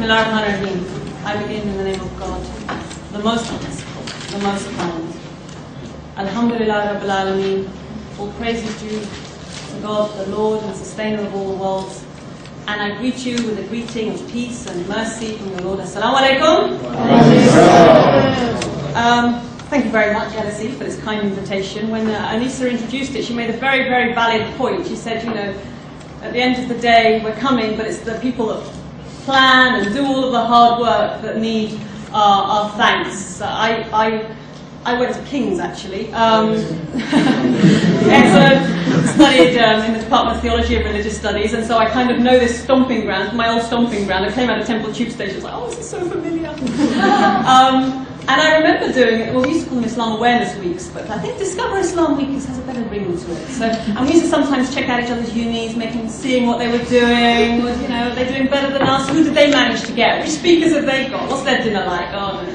Bismillahirrahmanirrahim. I begin in the name of God, the most merciful, the most kind. Alhamdulillah Rabbil Alameen. All praise is due to God, the Lord and sustainer of all the worlds. And I greet you with a greeting of peace and mercy from the Lord. Assalamu alaikum. Thank you very much, LSE, for this kind invitation. When Anissa introduced it, she made a very, very valid point. She said, you know, at the end of the day, we're coming, but it's the people that plan and do all of the hard work that need our thanks. I went to King's, actually. Excellent. Studied in the Department of Theology and Religious Studies, and so I kind of know this stomping ground, my old stomping ground. I came out of Temple Tube Station, I was like, oh, this is so familiar. And I remember doing it, well, we used to call them Islam Awareness Weeks, but I think Discover Islam Week has a better ring to it. So, and we used to sometimes check out each other's unis, seeing what they were doing, you know, are they doing better than us? Who did they manage to get? Which speakers have they got? What's their dinner like? Oh, no.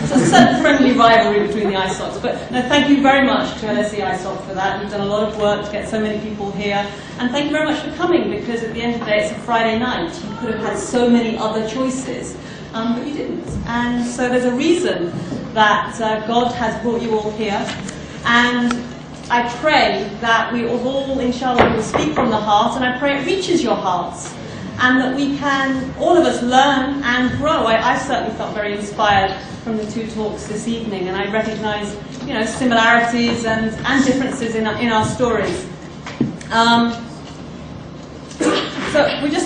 So a certain friendly rivalry between the ISOCs. But no, thank you very much to LSE ISOC for that. You've done a lot of work to get so many people here. And thank you very much for coming, because at the end of the day, it's a Friday night. You could have had so many other choices. But you didn't. And so there's a reason that God has brought you all here. And I pray that we all, inshallah, will speak from the heart, and I pray it reaches your hearts, and that we can, all of us, learn and grow. I certainly felt very inspired from the two talks this evening, and I recognize, you know, similarities and differences in our stories. So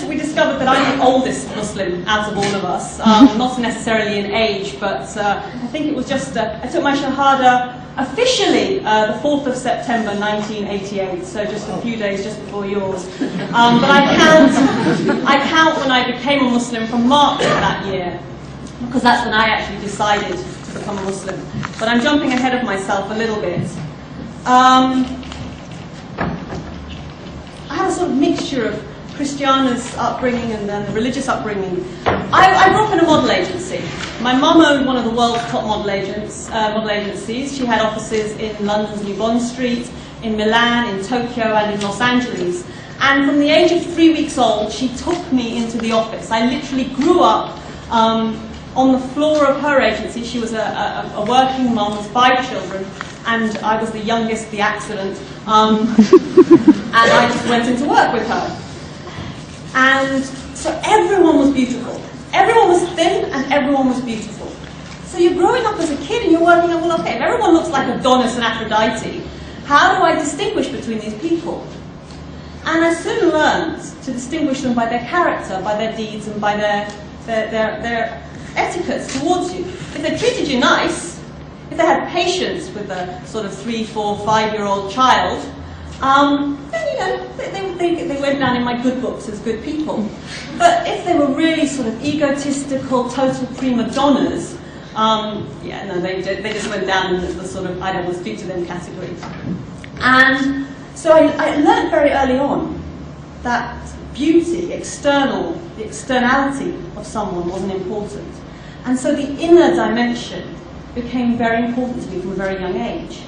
we discovered that I'm the oldest Muslim out of all of us, not necessarily in age, but I think it was just, I took my Shahada officially the 4th of September 1988, so just a few days just before yours. But I count when I became a Muslim from March of that year, because that's when I actually decided to become a Muslim. But I'm jumping ahead of myself a little bit. I have a sort of mixture of Christiana's upbringing and then the religious upbringing. I grew up in a model agency. My mum owned one of the world's top model agencies. She had offices in London's New Bond Street, in Milan, in Tokyo, and in Los Angeles. And from the age of 3 weeks old, she took me into the office. I literally grew up on the floor of her agency. She was a working mum with 5 children, and I was the youngest, the accident. And I just went into work with her. And so everyone was beautiful. Everyone was thin and everyone was beautiful. So you're growing up as a kid and you're working on, well, okay, if everyone looks like Adonis and Aphrodite, how do I distinguish between these people? And I soon learned to distinguish them by their character, by their deeds, and by their etiquettes towards you. If they treated you nice, if they had patience with a sort of 3, 4, 5-year-old child, then, you know, they went down in my good books as good people. But if they were really sort of egotistical, total prima donnas, yeah, no, they just went down in the sort of, I don't want to speak to them category. And so I learned very early on that beauty, the externality of someone wasn't important. And so the inner dimension became very important to me from a very young age.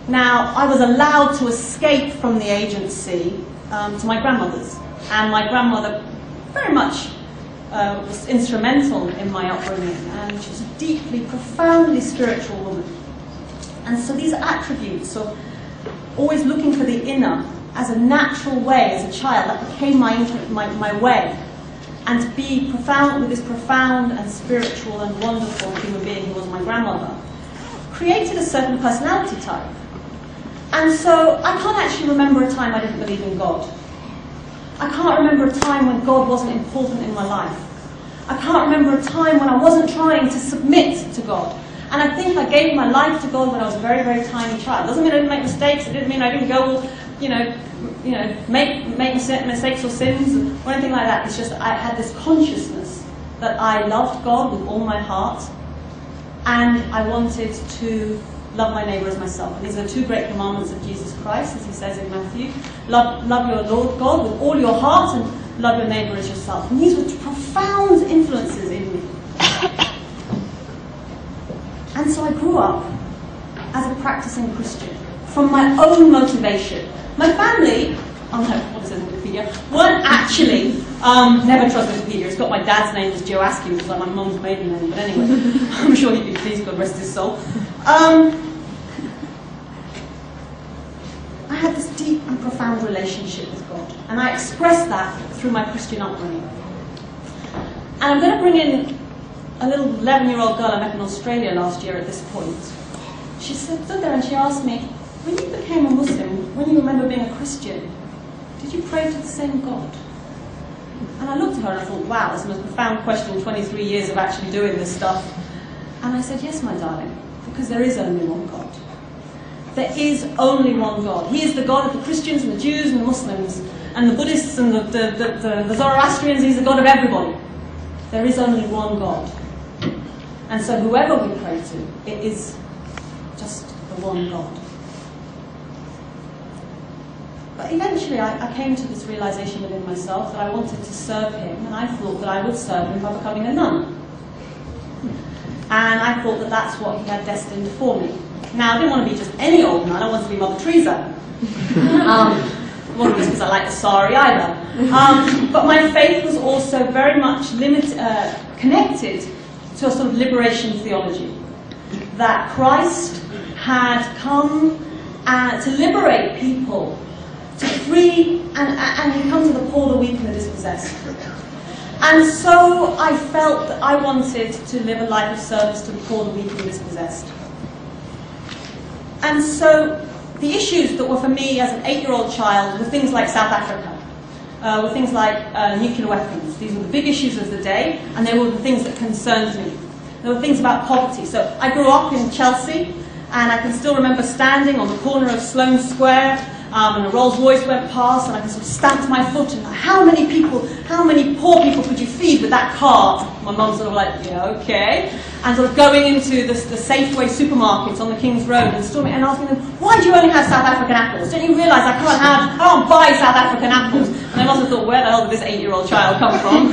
Now, I was allowed to escape from the agency to my grandmother's, and my grandmother very much was instrumental in my upbringing, and she was a deeply, profoundly spiritual woman. And so these attributes of always looking for the inner as a natural way as a child, that became my way. And to be profound with this profound and spiritual and wonderful human being who was my grandmother, created a certain personality type. And so I can't actually remember a time I didn't believe in God. I can't remember a time when God wasn't important in my life. I can't remember a time when I wasn't trying to submit to God. And I think I gave my life to God when I was a very, very tiny child. Doesn't mean I didn't make mistakes. It didn't mean I didn't go, make mistakes or sins or anything like that. It's just I had this consciousness that I loved God with all my heart, and I wanted to love my neighbour as myself. And these are 2 great commandments of Jesus Christ, as he says in Matthew. Love your Lord God with all your heart, and love your neighbour as yourself. And these were profound influences in me. And so I grew up as a practicing Christian from my own motivation. My family, oh no, what is it in Wikipedia, weren't actually Never trust Wikipedia. It's got my dad's name as Joe Askew, it's like my mum's maiden name, but anyway, I'm sure he'd be pleased, God rest his soul. I had this deep and profound relationship with God, and I expressed that through my Christian upbringing. And I'm going to bring in a little 11-year-old girl I met in Australia last year at this point. She stood there and she asked me, when you became a Muslim, when you remember being a Christian, did you pray to the same God? And I looked at her and I thought, wow, that's the most profound question in 23 years of actually doing this stuff. And I said, yes, my darling, because there is only one God. There is only one God. He is the God of the Christians and the Jews and the Muslims and the Buddhists and the Zoroastrians. He's the God of everybody. There is only one God. And so whoever we pray to, it is just the one God. But eventually I came to this realization within myself that I wanted to serve him, and I thought that I would serve him by becoming a nun. And I thought that that's what he had destined for me. Now, I didn't want to be just any old nun, I wanted to be Mother Teresa. It wasn't just because I liked the sari either. But my faith was also very much connected to a sort of liberation theology. That Christ had come to liberate people, to free, and he'd come to the poor, the weak, and the dispossessed. And so I felt that I wanted to live a life of service to the poor, the weak, and the dispossessed. And so the issues that were for me as an 8-year-old child were things like South Africa, were things like nuclear weapons. These were the big issues of the day, and they were the things that concerned me. There were things about poverty. So I grew up in Chelsea, and I can still remember standing on the corner of Sloane Square, and a Rolls Royce went past, and I sort of stamped my foot, and how many poor people could you feed with that car? My mum sort of like, yeah, okay. And sort of going into the Safeway supermarkets on the King's Road and storming and asking them, why do you only have South African apples? Don't you realise I can't buy South African apples? And I must have thought, where the hell did this 8-year-old child come from?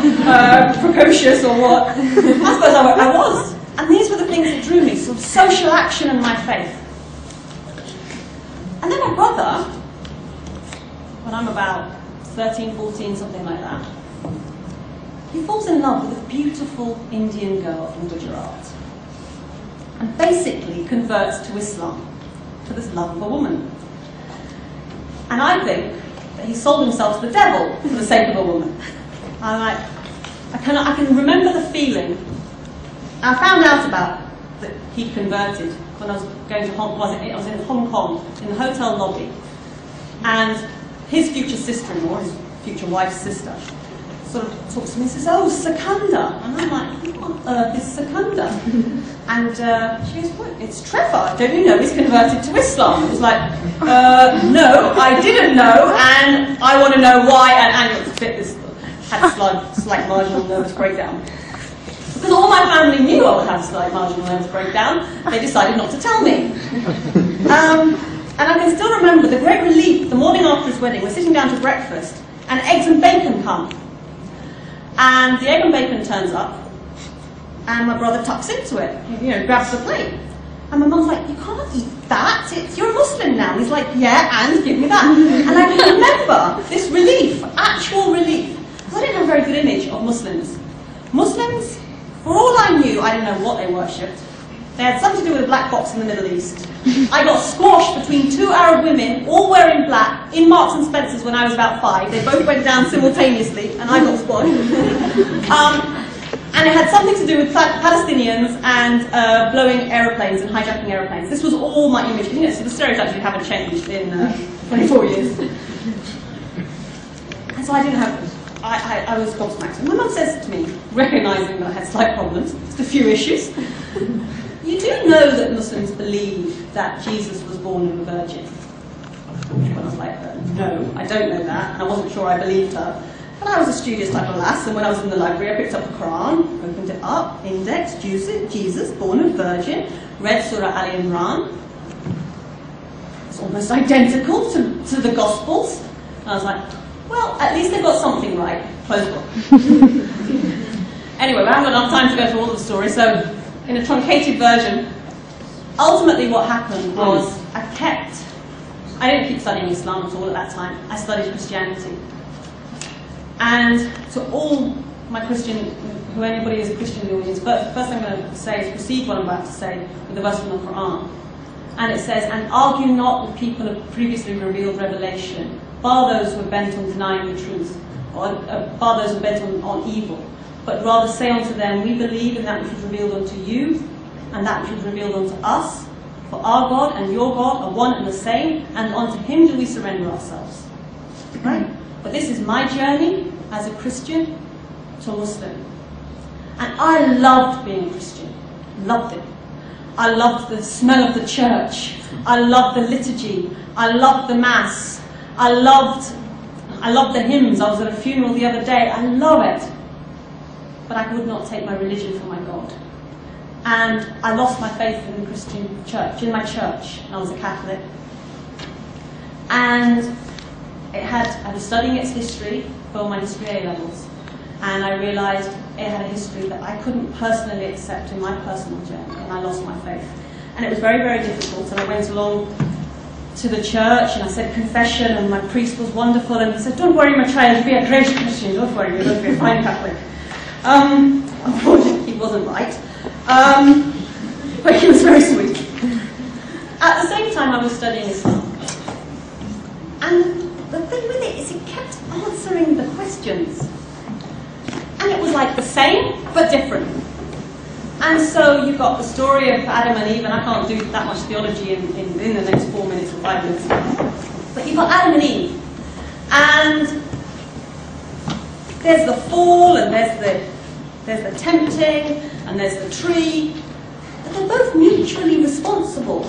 Precocious or what? I suppose I was. And these were the things that drew me, sort of social action and my faith. And then my brother, when I'm about 13, 14, something like that, he falls in love with a beautiful Indian girl from Gujarat and basically converts to Islam for this love of a woman. And I think that he sold himself to the devil for the sake of a woman. I can remember the feeling. I found out about that he converted when I was going to Hong Kong. I was in Hong Kong in the hotel lobby, and his future sister-in-law, his future wife's sister, sort of talks to me and says, "Oh, Secunda," and I'm like, "Who on earth is Secunda?" And she goes, "What? It's Trevor. Don't you know he's converted to Islam?" I was like, "No, I didn't know, and I want to know why." And it's a bit this had a slight marginal nervous breakdown. Because all my family knew I would have a slight marginal nervous breakdown, they decided not to tell me. And I can still remember the great relief the morning after his wedding. We're sitting down to breakfast, and eggs and bacon come. And the egg and bacon turns up, and my brother tucks into it, grabs the plate. And my mum's like, "You can't eat that, you're a Muslim now." And he's like, "Yeah, and give me that." And I can remember this relief, actual relief. Because I didn't have a very good image of Muslims. Muslims, for all I knew, I didn't know what they worshipped. They had something to do with a black box in the Middle East. I got squashed between two Arab women, all wearing black, in Marks and Spencer's when I was about 5. They both went down simultaneously, and I got squashed. And it had something to do with Palestinians and blowing aeroplanes and hijacking aeroplanes. This was all my image. So the stereotypes really haven't changed in 24 years. And so I didn't have... I was gobsmacked. And my mum says to me, recognising that I had slight problems, just a few issues, "You do know that Muslims believe that Jesus was born of a virgin?" And I was like, "No, I don't know that," and I wasn't sure I believed her. But I was a studious type of lass, and when I was in the library, I picked up the Quran, opened it up, index, Jesus, born of virgin, read Surah Al Imran. It's almost identical to the Gospels. And I was like, well, at least they've got something right. Close book. Anyway, we haven't got enough time to go through all the story, so in a truncated version, ultimately what happened was I didn't keep studying Islam at all at that time. I studied Christianity. And to all my Christian, who anybody is a Christian in the audience, but first I'm going to say is proceed what I'm about to say with a verse from the Quran. And it says, "And argue not with people of previously revealed revelation, bar those who are bent on denying the truth, or bar those who are bent on evil. But rather say unto them, we believe in that which was revealed unto you, and that which was revealed unto us. For our God and your God are one and the same, and unto him do we surrender ourselves." Right? But this is my journey as a Christian to Muslim. And I loved being a Christian. Loved it. I loved the smell of the church. I loved the liturgy. I loved the mass. I loved the hymns. I was at a funeral the other day. I love it. But I would not take my religion for my God. And I lost my faith in the Christian church, in my church. I was a Catholic. And I was studying its history for my history A levels. And I realized it had a history that I couldn't personally accept in my personal journey, and I lost my faith. And it was very, very difficult, and I went along to the church, and I said confession, and my priest was wonderful, and he said, "Don't worry, my child, you'll be a great Christian, don't worry, you're going to be a fine Catholic." Unfortunately, he wasn't right, but he was very sweet. At the same time, I was studying Islam. And the thing with it is it kept answering the questions. And it was like the same, but different. And so you've got the story of Adam and Eve, and I can't do that much theology in the next 4 minutes or 5 minutes. But you've got Adam and Eve. And there's the fall, and there's the tempting, and there's the tree. But they're both mutually responsible.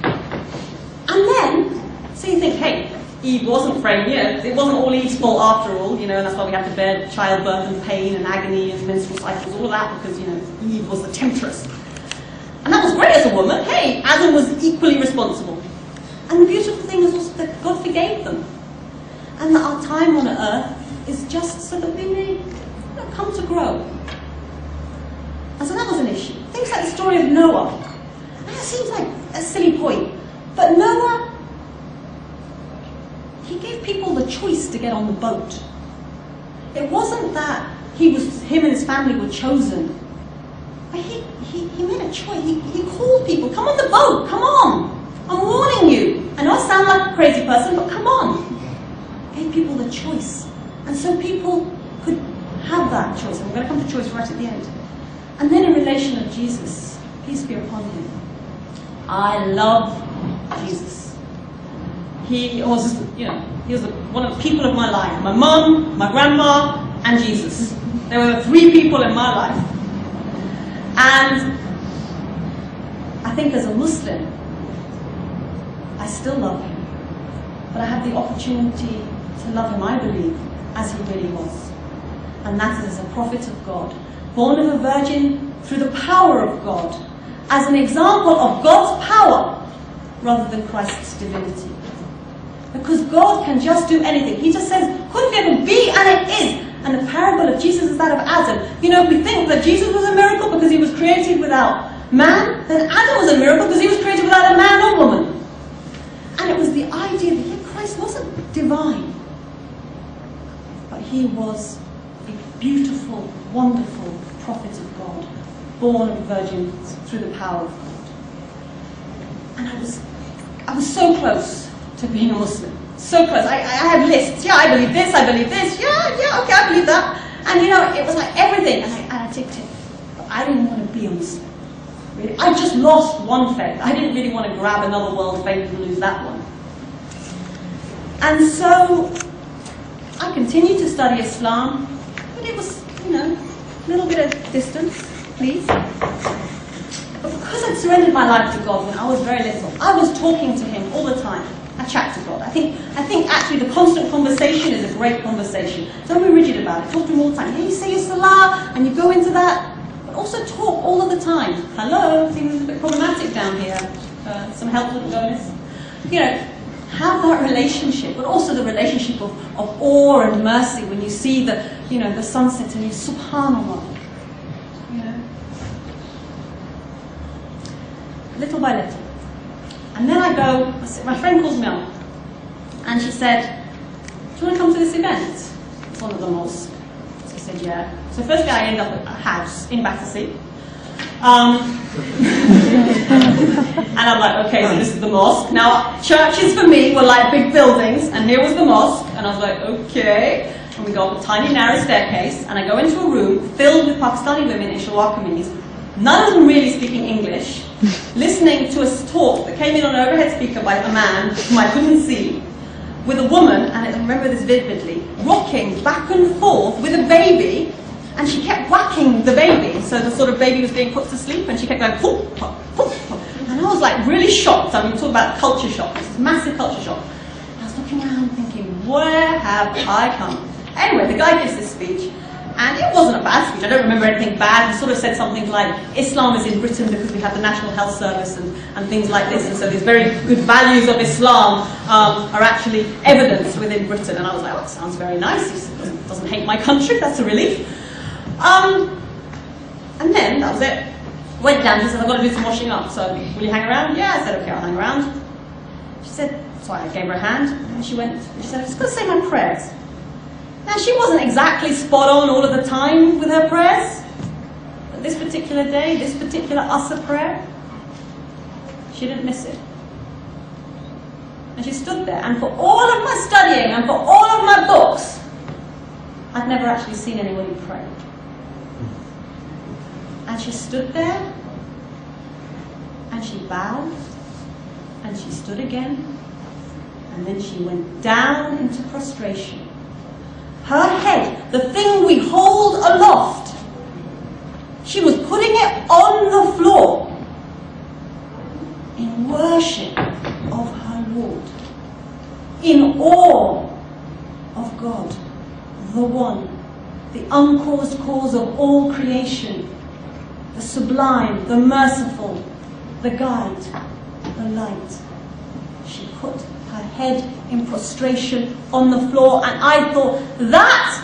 And then, so you think, hey, Eve wasn't framed, it wasn't all Eve's fault after all, and that's why we have to bear childbirth and pain and agony and menstrual cycles, all of that, because, Eve was the temptress. And that was great as a woman. Hey, Adam was equally responsible. And the beautiful thing is also that God forgave them. And that our time on earth is just so that we may come to grow. And so that was an issue. Things like the story of Noah. That seems like a silly point. But Noah, he gave people the choice to get on the boat. It wasn't that him and his family were chosen. But he made a choice. He called people, come on the boat, come on. I'm warning you. I know I sound like a crazy person, but come on. Gave people the choice. And so people could have that choice. And we're going to come to choice right at the end. And then in relation of Jesus, peace be upon him. I love Jesus. He was, he was one of the people of my life. My mum, my grandma, and Jesus. There were 3 people in my life. And I think as a Muslim, I still love him. But I have the opportunity to love him, I believe, as he really was. And that is as a prophet of God, born of a virgin through the power of God, as an example of God's power rather than Christ's divinity. Because God can just do anything. He just says, could it ever be, and it is. And the parable of Jesus is that of Adam. If we think that Jesus was a miracle because he was created without man, then Adam was a miracle because he was created without a man or woman. And it was the idea that Christ wasn't divine, but he was a beautiful, wonderful prophet of God, born of a virgin through the power of God. And I was so close to being a Muslim. So close. I have lists. Yeah, I believe this, I believe this. Yeah, okay, I believe that. And it was like everything. And I ticked it. But I didn't want to be a Muslim. Really. I just lost one faith. I didn't really want to grab another world faith and lose that one. And so I continued to study Islam, but it was, a little bit of distance, please. But because I'd surrendered my life to God when I was very little, I was talking to him all the time. I chat to God. I think actually the constant conversation is a great conversation. Don't be rigid about it. Talk to him all the time. You say your salah and you go into that, but also talk all of the time. Hello, things are a bit problematic down here. Some help with bonus. Have that relationship, but also the relationship of awe and mercy when you see the sunset and you subhanallah. Little by little. And then my friend calls me up, and she said, do you want to come to this event? It's one of the mosques. So I said, yeah. So firstly I ended up at a house in Battersea. And I'm like, okay, so this is the mosque. Now, churches for me were like big buildings, and here was the mosque, and I was like, okay. And we go up a tiny narrow staircase, and I go into a room filled with Pakistani women in shalwar kameez, none of them really speaking English, listening to a talk that came in on an overhead speaker by a man whom I couldn't see, with a woman, and I remember this vividly, rocking back and forth with a baby, and she kept whacking the baby, so the sort of baby was being put to sleep, and she kept going, poof, poof, poof, poof. And I was like really shocked. I mean, talk about culture shock, this massive culture shock. And I was looking around thinking, where have I come? Anyway, the guy gives this speech, and it wasn't a bad speech. I don't remember anything bad. He sort of said something like, Islam is in Britain because we have the National Health Service and things like this, and so these very good values of Islam are actually evidenced within Britain. And I was like, oh, that sounds very nice. He doesn't hate my country, that's a relief. And then, that was it. Went down, she said, I've got to do some washing up, so will you hang around? Yeah, I said, okay, I'll hang around. She said, so I gave her a hand, and she said, I'm just going to say my prayers. Now, she wasn't exactly spot on all of the time with her prayers, but this particular day, this particular Asr prayer, she didn't miss it. And she stood there, and for all of my studying, and for all of my books, I'd never actually seen anybody pray. And she stood there, and she bowed, and she stood again, and then she went down into prostration. Her head, the thing we hold aloft, she was putting it on the floor in worship of her Lord, in awe of God, the One, the uncaused cause of all creation, the sublime, the merciful, the guide, the light. She put her head in prostration on the floor, and I thought, that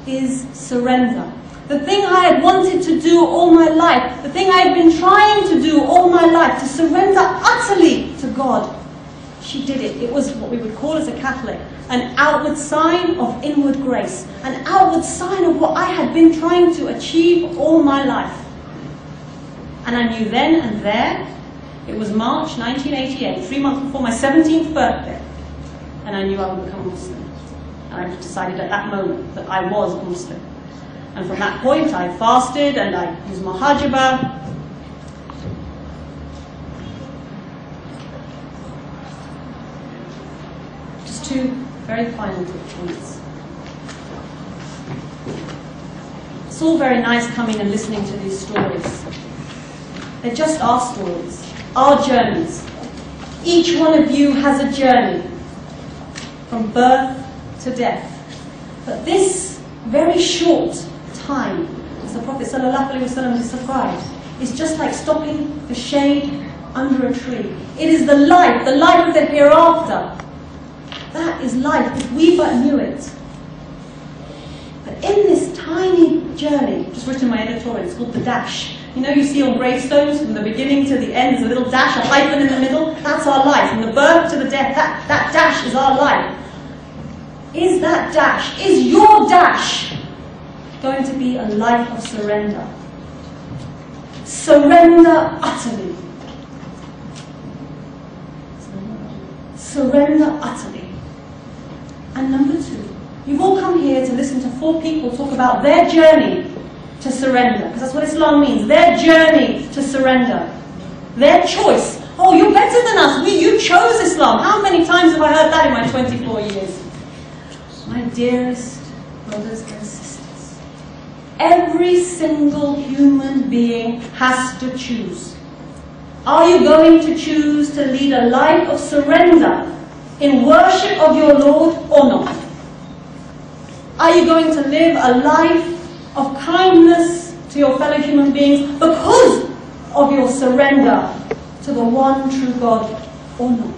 is surrender. The thing I had wanted to do all my life, the thing I had been trying to do all my life, to surrender utterly to God. She did it. It was what we would call as a Catholic an outward sign of inward grace, an outward sign of what I had been trying to achieve all my life. And I knew then and there, it was March 1988, 3 months before my 17th birthday, and I knew I would become a Muslim. And I decided at that moment that I was a Muslim. And from that point, I fasted and I used muhajaba. Just two very final points. It's all very nice coming and listening to these stories. They're just our stories, our journeys. Each one of you has a journey from birth to death. But this very short time, as the Prophet ﷺ described, is just like stopping the shade under a tree. It is the life of the hereafter. That is life, if we but knew it. But in this tiny journey, just written in my editorial, it's called the dash. You know, you see on gravestones, from the beginning to the end, there's a little dash, a hyphen in the middle. That's our life. From the birth to the death, that dash is our life. Is that dash, is your dash going to be a life of surrender? Surrender utterly. Surrender utterly. And number two, you've all come here to listen to 4 people talk about their journey to surrender, because that's what Islam means, their journey to surrender, their choice. Oh, you're better than us, you chose Islam. How many times have I heard that in my 24 years? My dearest brothers and sisters, every single human being has to choose. Are you going to choose to lead a life of surrender in worship of your Lord or not? Are you going to live a life of kindness to your fellow human beings because of your surrender to the one true God or not?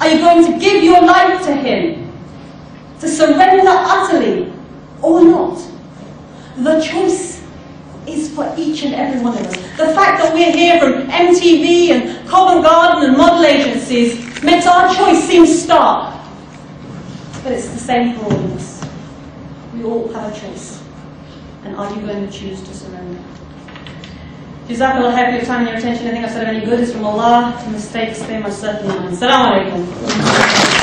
Are you going to give your life to Him, to surrender utterly or not? The choice is for each and every one of us. The fact that we're here from MTV and Covent Garden and model agencies makes our choice seem stark. But it's the same for all of us. We all have a choice. And are you going to choose to surrender? Jazakallah khair for your time and your attention. Anything I've said of any good is from Allah. Mistakes, they must certainly mine. Assalamu alaikum.